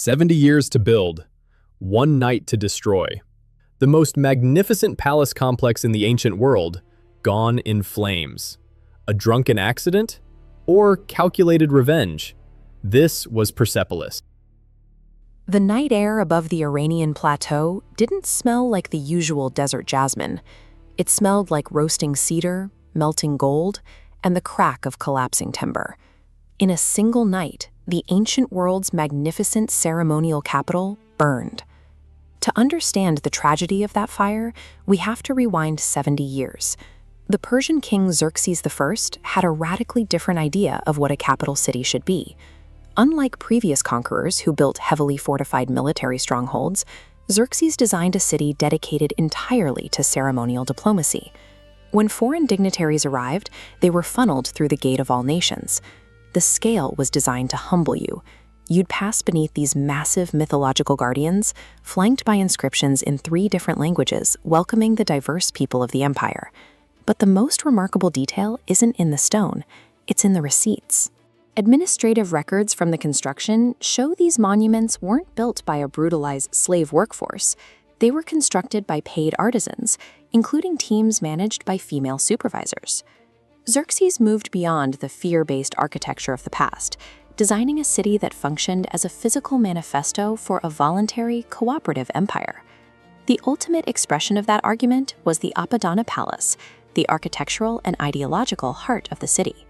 70 years to build, one night to destroy. The most magnificent palace complex in the ancient world, gone in flames. A drunken accident? Or calculated revenge? This was Persepolis. The night air above the Iranian plateau didn't smell like the usual desert jasmine. It smelled like roasting cedar, melting gold, and the crack of collapsing timber. In a single night, the ancient world's magnificent ceremonial capital burned. To understand the tragedy of that fire, we have to rewind 70 years. The Persian king Xerxes I had a radically different idea of what a capital city should be. Unlike previous conquerors who built heavily fortified military strongholds, Xerxes designed a city dedicated entirely to ceremonial diplomacy. When foreign dignitaries arrived, they were funneled through the Gate of All Nations. The scale was designed to humble you. You'd pass beneath these massive mythological guardians, flanked by inscriptions in 3 different languages welcoming the diverse people of the empire. But the most remarkable detail isn't in the stone, it's in the receipts. Administrative records from the construction show these monuments weren't built by a brutalized slave workforce. They were constructed by paid artisans, including teams managed by female supervisors. Xerxes moved beyond the fear-based architecture of the past, designing a city that functioned as a physical manifesto for a voluntary, cooperative empire. The ultimate expression of that argument was the Apadana Palace, the architectural and ideological heart of the city.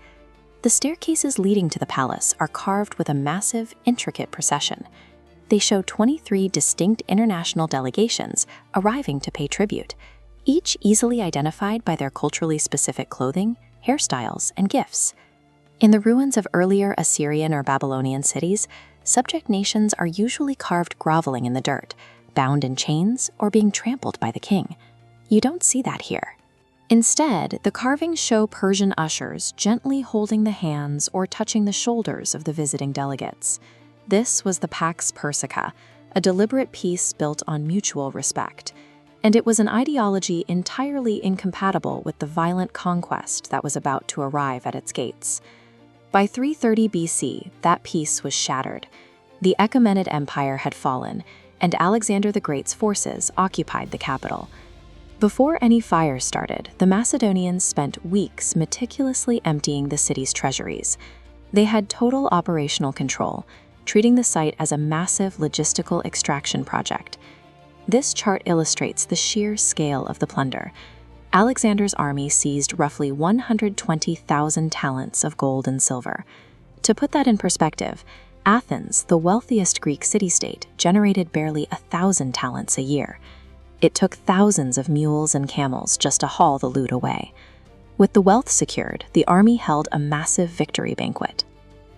The staircases leading to the palace are carved with a massive, intricate procession. They show 23 distinct international delegations arriving to pay tribute, each easily identified by their culturally specific clothing, hairstyles, and gifts. In the ruins of earlier Assyrian or Babylonian cities, subject nations are usually carved groveling in the dirt, bound in chains, or being trampled by the king. You don't see that here. Instead, the carvings show Persian ushers gently holding the hands or touching the shoulders of the visiting delegates. This was the Pax Persica, a deliberate peace built on mutual respect. And it was an ideology entirely incompatible with the violent conquest that was about to arrive at its gates. By 330 BC, that peace was shattered. The Achaemenid Empire had fallen, and Alexander the Great's forces occupied the capital. Before any fires started, the Macedonians spent weeks meticulously emptying the city's treasuries. They had total operational control, treating the site as a massive logistical extraction project. This chart illustrates the sheer scale of the plunder. Alexander's army seized roughly 120,000 talents of gold and silver. To put that in perspective, Athens, the wealthiest Greek city-state, generated barely 1,000 talents a year. It took thousands of mules and camels just to haul the loot away. With the wealth secured, the army held a massive victory banquet.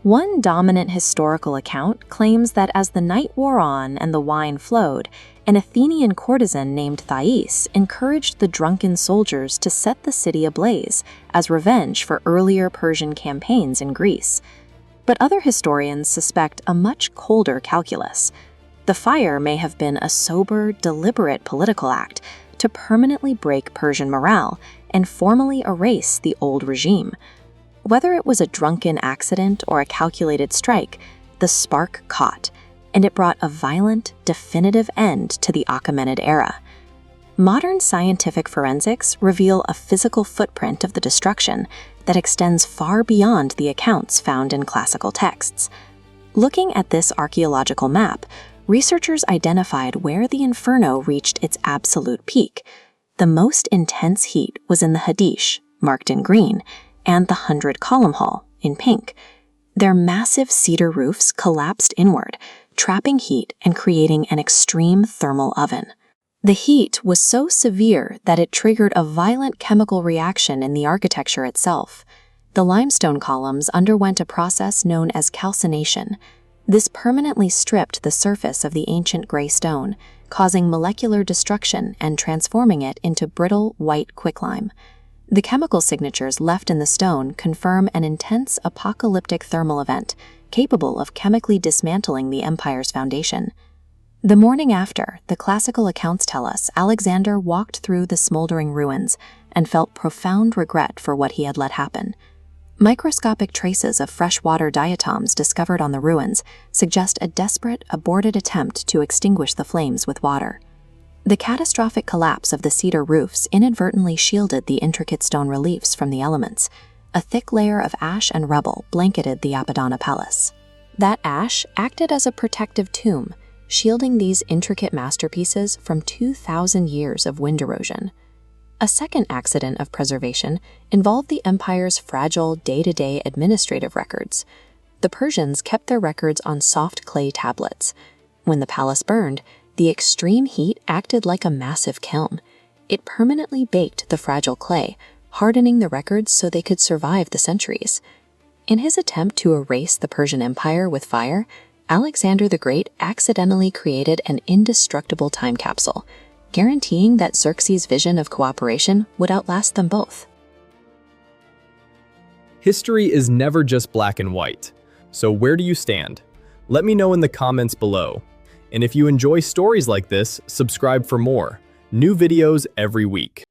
One dominant historical account claims that as the night wore on and the wine flowed, an Athenian courtesan named Thais encouraged the drunken soldiers to set the city ablaze as revenge for earlier Persian campaigns in Greece. But other historians suspect a much colder calculus. The fire may have been a sober, deliberate political act to permanently break Persian morale and formally erase the old regime. Whether it was a drunken accident or a calculated strike, the spark caught, and it brought a violent, definitive end to the Achaemenid era. Modern scientific forensics reveal a physical footprint of the destruction that extends far beyond the accounts found in classical texts. Looking at this archaeological map, researchers identified where the inferno reached its absolute peak. The most intense heat was in the Hadish, marked in green, and the 100-column hall, in pink. Their massive cedar roofs collapsed inward, trapping heat and creating an extreme thermal oven. The heat was so severe that it triggered a violent chemical reaction in the architecture itself. The limestone columns underwent a process known as calcination. This permanently stripped the surface of the ancient gray stone, causing molecular destruction and transforming it into brittle, white quicklime. The chemical signatures left in the stone confirm an intense apocalyptic thermal event, capable of chemically dismantling the empire's foundation. The morning after, the classical accounts tell us Alexander walked through the smoldering ruins and felt profound regret for what he had let happen. Microscopic traces of freshwater diatoms discovered on the ruins suggest a desperate, aborted attempt to extinguish the flames with water. The catastrophic collapse of the cedar roofs inadvertently shielded the intricate stone reliefs from the elements. A thick layer of ash and rubble blanketed the Apadana Palace. That ash acted as a protective tomb, shielding these intricate masterpieces from 2,000 years of wind erosion. A second accident of preservation involved the empire's fragile day-to-day administrative records. The Persians kept their records on soft clay tablets. When the palace burned, the extreme heat acted like a massive kiln. It permanently baked the fragile clay, hardening the records so they could survive the centuries. In his attempt to erase the Persian Empire with fire, Alexander the Great accidentally created an indestructible time capsule, guaranteeing that Xerxes' vision of cooperation would outlast them both. History is never just black and white. So where do you stand? Let me know in the comments below. And if you enjoy stories like this, subscribe for more. New videos every week.